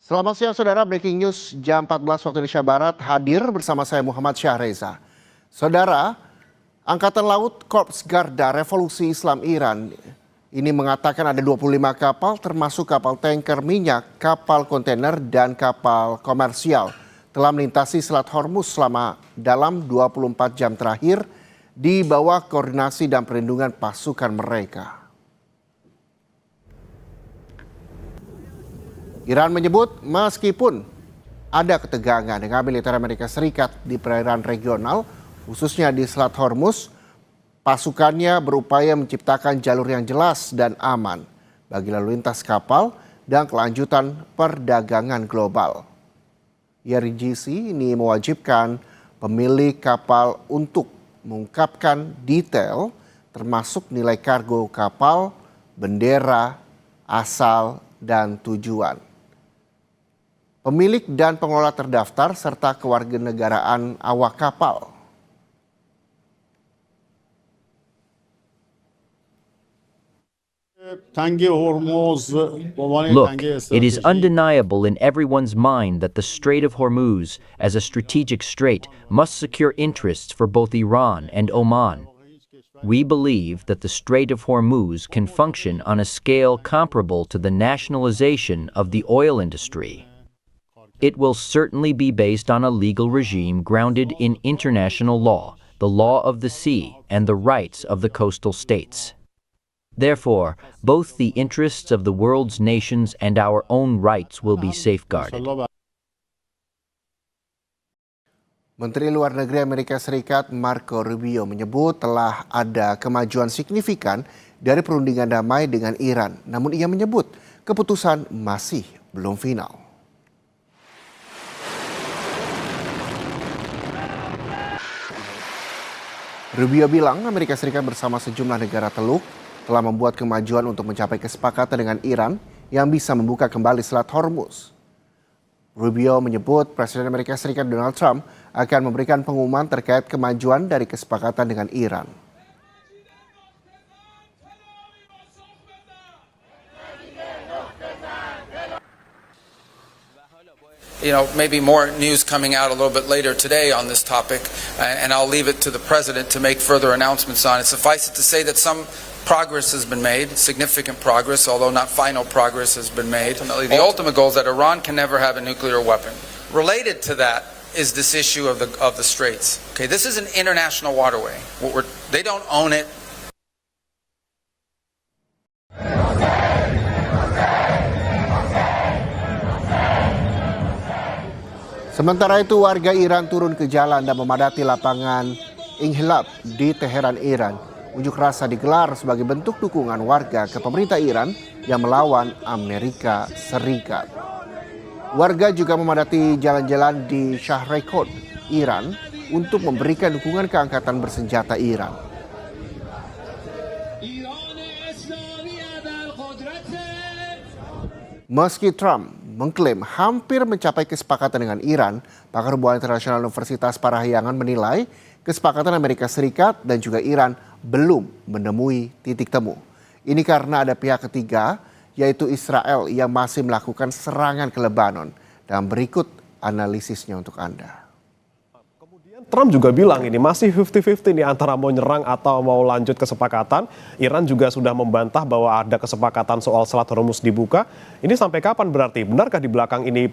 Selamat siang saudara, breaking news jam 14 waktu Indonesia Barat hadir bersama saya Muhammad Syahreza. Saudara, Angkatan Laut Korps Garda Revolusi Islam Iran ini mengatakan ada 25 kapal termasuk kapal tanker minyak, kapal kontainer dan kapal komersial telah melintasi Selat Hormuz selama dalam 24 jam terakhir di bawah koordinasi dan perlindungan pasukan mereka. Iran menyebut meskipun ada ketegangan dengan militer Amerika Serikat di perairan regional, khususnya di Selat Hormuz, pasukannya berupaya menciptakan jalur yang jelas dan aman bagi lalu lintas kapal dan kelanjutan perdagangan global. IRGC ini mewajibkan pemilik kapal untuk mengungkapkan detail termasuk nilai kargo kapal, bendera, asal, dan tujuan. Pemilik dan pengelola terdaftar serta kewarganegaraan awak kapal. Look, it is undeniable in everyone's mind that the Strait of Hormuz, as a strategic strait, must secure interests for both Iran and Oman. We believe that the Strait of Hormuz can function on a scale comparable to the nationalization of the oil industry. It will certainly be based on a legal regime grounded in international law, the law of the sea, and the rights of the coastal states. Therefore, both the interests of the world's nations and our own rights will be safeguarded. Menteri Luar Negeri Amerika Serikat Marco Rubio menyebut telah ada kemajuan signifikan dari perundingan damai dengan Iran. Namun ia menyebut keputusan masih belum final. Rubio bilang Amerika Serikat bersama sejumlah negara Teluk telah membuat kemajuan untuk mencapai kesepakatan dengan Iran yang bisa membuka kembali Selat Hormuz. Rubio menyebut Presiden Amerika Serikat Donald Trump akan memberikan pengumuman terkait kemajuan dari kesepakatan dengan Iran. Maybe more news coming out a little bit later today on this topic, and I'll leave it to the President to make further announcements on it. Suffice it to say that some progress has been made, significant progress, although not final progress has been made. The ultimate goal is that Iran can never have a nuclear weapon. Related to that is this issue of the Straits. Okay, this is an international waterway. They don't own it. Sementara itu warga Iran turun ke jalan dan memadati lapangan Inqilab di Teheran, Iran. Unjuk rasa digelar sebagai bentuk dukungan warga ke pemerintah Iran yang melawan Amerika Serikat. Warga juga memadati jalan-jalan di Shahrekot, Iran untuk memberikan dukungan ke angkatan bersenjata Iran. Meski Trump mengklaim hampir mencapai kesepakatan dengan Iran, pakar hubungan internasional Universitas Parahyangan menilai kesepakatan Amerika Serikat dan juga Iran belum menemui titik temu. Ini karena ada pihak ketiga, yaitu Israel yang masih melakukan serangan ke Lebanon. Dan berikut analisisnya untuk Anda. Trump juga bilang ini masih 50-50 nih antara mau nyerang atau mau lanjut kesepakatan. Iran juga sudah membantah bahwa ada kesepakatan soal Selat Hormuz dibuka. Ini sampai kapan berarti? Benarkah di belakang ini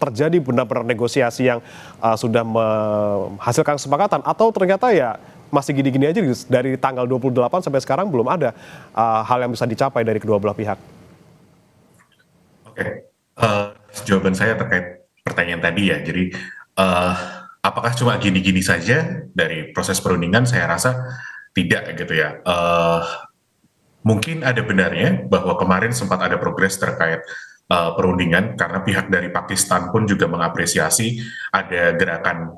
terjadi benar-benar negosiasi yang sudah menghasilkan kesepakatan? Atau ternyata ya masih gini-gini aja dari tanggal 28 sampai sekarang belum ada hal yang bisa dicapai dari kedua belah pihak? Oke, jawaban saya terkait pertanyaan tadi ya. Jadi apakah cuma gini-gini saja dari proses perundingan? Saya rasa tidak gitu ya. Mungkin ada benarnya bahwa kemarin sempat ada progres terkait perundingan karena pihak dari Pakistan pun juga mengapresiasi ada gerakan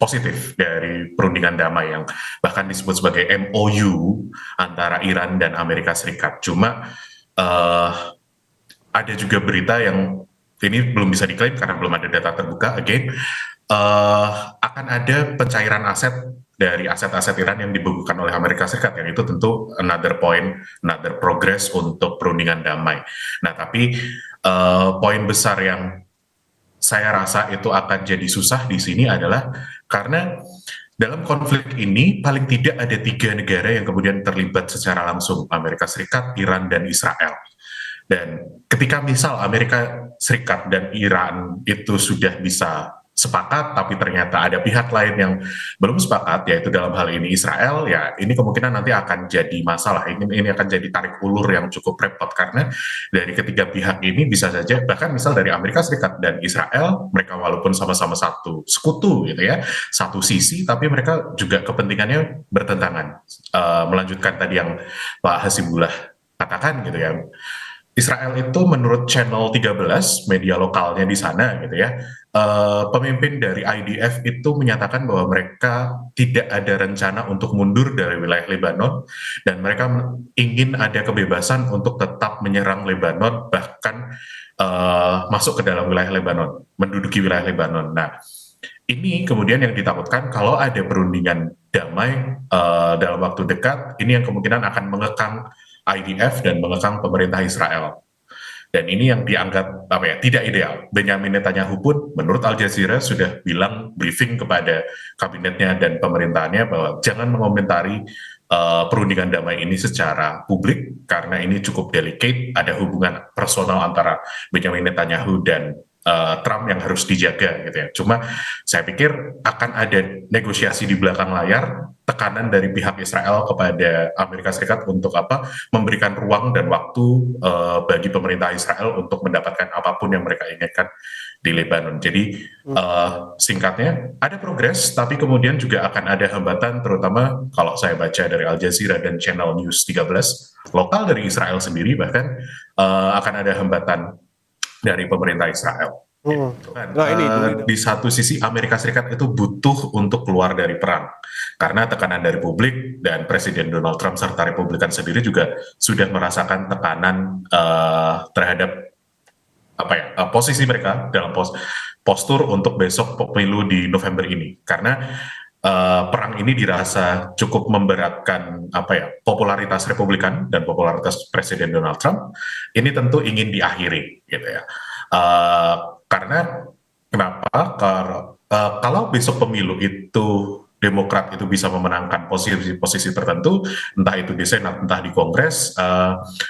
positif dari perundingan damai yang bahkan disebut sebagai MOU antara Iran dan Amerika Serikat. Cuma ada juga berita yang ini belum bisa diklaim karena belum ada data terbuka. Akan ada pencairan aset dari aset-aset Iran yang dibekukan oleh Amerika Serikat, yang itu tentu another point, another progress untuk perundingan damai. Nah, tapi poin besar yang saya rasa itu akan jadi susah di sini adalah karena dalam konflik ini paling tidak ada 3 negara yang kemudian terlibat secara langsung, Amerika Serikat, Iran, dan Israel. Dan ketika misal Amerika Serikat dan Iran itu sudah bisa sepakat, tapi ternyata ada pihak lain yang belum sepakat, yaitu dalam hal ini Israel, ya ini kemungkinan nanti akan jadi masalah. Ini akan jadi tarik ulur yang cukup repot, karena dari ketiga pihak ini bisa saja, bahkan misal dari Amerika Serikat dan Israel, mereka walaupun sama-sama satu sekutu gitu ya, satu sisi, tapi mereka juga kepentingannya bertentangan. Melanjutkan tadi yang Pak Hasibullah katakan gitu ya, Israel itu menurut Channel 13, media lokalnya di sana gitu ya, pemimpin dari IDF itu menyatakan bahwa mereka tidak ada rencana untuk mundur dari wilayah Lebanon, dan mereka ingin ada kebebasan untuk tetap menyerang Lebanon, bahkan masuk ke dalam wilayah Lebanon, menduduki wilayah Lebanon. Nah, ini kemudian yang ditakutkan kalau ada perundingan damai dalam waktu dekat, ini yang kemungkinan akan mengekang IDF dan mengekang pemerintah Israel. Dan ini yang dianggap tidak ideal. Benjamin Netanyahu pun menurut Al Jazeera sudah bilang briefing kepada kabinetnya dan pemerintahannya bahwa jangan mengomentari perundingan damai ini secara publik karena ini cukup delicate, ada hubungan personal antara Benjamin Netanyahu dan Trump yang harus dijaga gitu ya. Cuma saya pikir akan ada negosiasi di belakang layar, tekanan dari pihak Israel kepada Amerika Serikat untuk memberikan ruang dan waktu bagi pemerintah Israel untuk mendapatkan apapun yang mereka inginkan di Lebanon. Jadi singkatnya ada progres, tapi kemudian juga akan ada hambatan, terutama kalau saya baca dari Al Jazeera dan Channel News 13 lokal dari Israel sendiri, bahkan akan ada hambatan dari pemerintah Israel. Gitu kan. Nah, ini di satu sisi Amerika Serikat itu butuh untuk keluar dari perang karena tekanan dari publik, dan Presiden Donald Trump serta Republikan sendiri juga sudah merasakan tekanan terhadap posisi mereka dalam postur untuk besok pemilu di November ini, karena perang ini dirasa cukup memberatkan popularitas Republikan dan popularitas Presiden Donald Trump. Ini tentu ingin diakhiri gitu ya. Karena kenapa? Kalau besok pemilu itu Demokrat itu bisa memenangkan posisi tertentu, entah itu di Senat, entah di Kongres,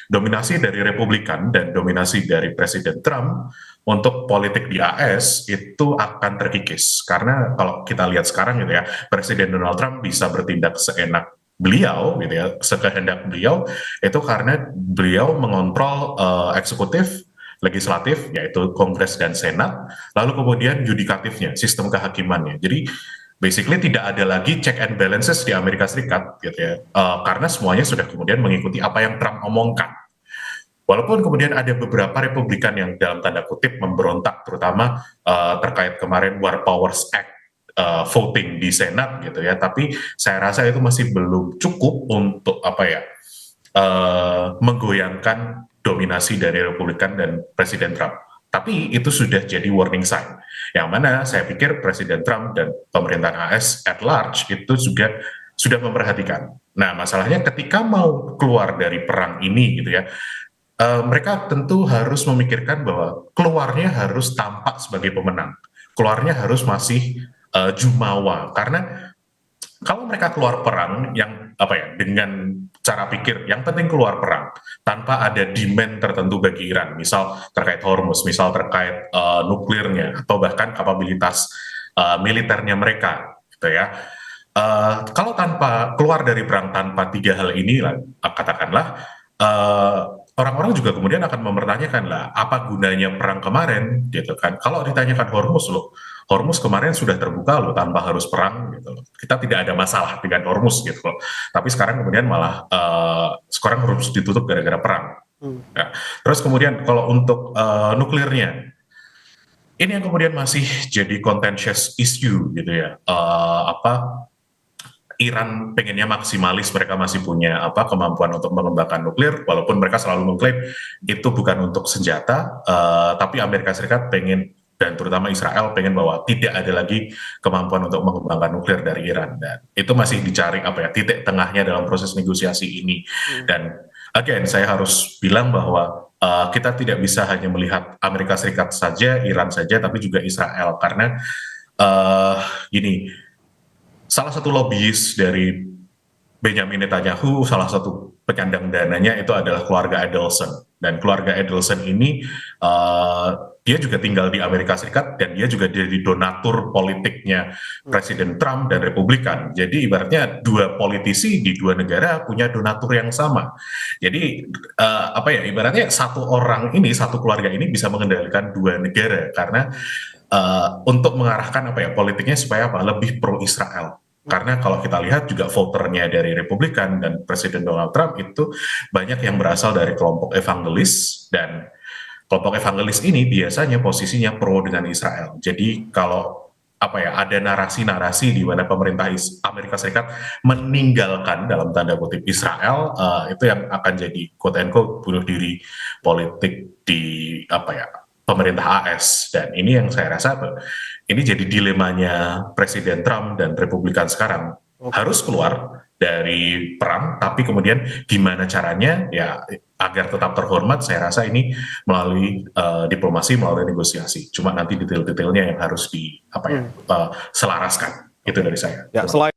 dominasi dari Republikan dan dominasi dari Presiden Trump untuk politik di AS itu akan terkikis. Karena kalau kita lihat sekarang gitu ya, Presiden Donald Trump bisa bertindak seenak beliau gitu ya, sekehendak beliau, itu karena beliau mengontrol eksekutif, legislatif, yaitu Kongres dan Senat, lalu kemudian yudikatifnya, sistem kehakimannya. Jadi basically tidak ada lagi check and balances di Amerika Serikat gitu ya, karena semuanya sudah kemudian mengikuti apa yang Trump omongkan. Walaupun kemudian ada beberapa Republikan yang dalam tanda kutip memberontak, terutama terkait kemarin War Powers Act voting di Senat gitu ya, tapi saya rasa itu masih belum cukup untuk menggoyangkan dominasi dari Republikan dan Presiden Trump. Tapi itu sudah jadi warning sign, yang mana saya pikir Presiden Trump dan pemerintahan AS at large itu juga sudah memperhatikan. Nah, masalahnya ketika mau keluar dari perang ini gitu ya, mereka tentu harus memikirkan bahwa keluarnya harus tampak sebagai pemenang, keluarnya harus masih jumawa, karena kalau mereka keluar perang yang dengan cara pikir yang penting keluar perang tanpa ada demand tertentu bagi Iran, misal terkait Hormuz, misal terkait nuklirnya, atau bahkan kapabilitas militernya mereka gitu ya. Kalau tanpa keluar dari perang tanpa 3 hal ini lah, katakanlah orang-orang juga kemudian akan mempertanyakan lah, apa gunanya perang kemarin gitu kan. Kalau ditanyakan Hormuz kemarin sudah terbuka loh tanpa harus perang gitu loh. Kita tidak ada masalah dengan Hormuz gitu loh. Tapi sekarang kemudian malah sekarang Hormuz ditutup gara-gara perang. Ya. Terus kemudian kalau untuk nuklirnya, ini yang kemudian masih jadi contentious issue gitu ya. Iran pengennya maksimalis, mereka masih punya kemampuan untuk mengembangkan nuklir, walaupun mereka selalu mengklaim itu bukan untuk senjata, tapi Amerika Serikat pengen dan terutama Israel pengen bahwa tidak ada lagi kemampuan untuk mengembangkan nuklir dari Iran, dan itu masih dicari titik tengahnya dalam proses negosiasi ini. Dan again saya harus bilang bahwa kita tidak bisa hanya melihat Amerika Serikat saja, Iran saja, tapi juga Israel, karena gini, salah satu lobbyis dari Benjamin Netanyahu, salah satu penyandang dananya itu adalah keluarga Adelson. Dan keluarga Adelson ini dia juga tinggal di Amerika Serikat, dan dia juga jadi donatur politiknya Presiden Trump dan Republikan. Jadi ibaratnya dua politisi di dua negara punya donatur yang sama. Jadi ibaratnya satu orang ini, satu keluarga ini bisa mengendalikan dua negara, karena untuk mengarahkan politiknya supaya lebih pro Israel. Karena kalau kita lihat juga voternya dari Republikan dan Presiden Donald Trump itu banyak yang berasal dari kelompok evangelis, dan kelompok evangelis ini biasanya posisinya pro dengan Israel. Jadi kalau ada narasi-narasi di mana pemerintah Amerika Serikat meninggalkan dalam tanda kutip Israel, itu yang akan jadi quote and quote bunuh diri politik di pemerintah AS. Dan ini yang saya rasa ini jadi dilemanya Presiden Trump dan Republikan sekarang. Harus keluar dari perang, tapi kemudian gimana caranya ya agar tetap terhormat. Saya rasa ini melalui diplomasi, melalui negosiasi. Cuma nanti detail-detailnya yang harus selaraskan. Itu dari saya. Ya, selain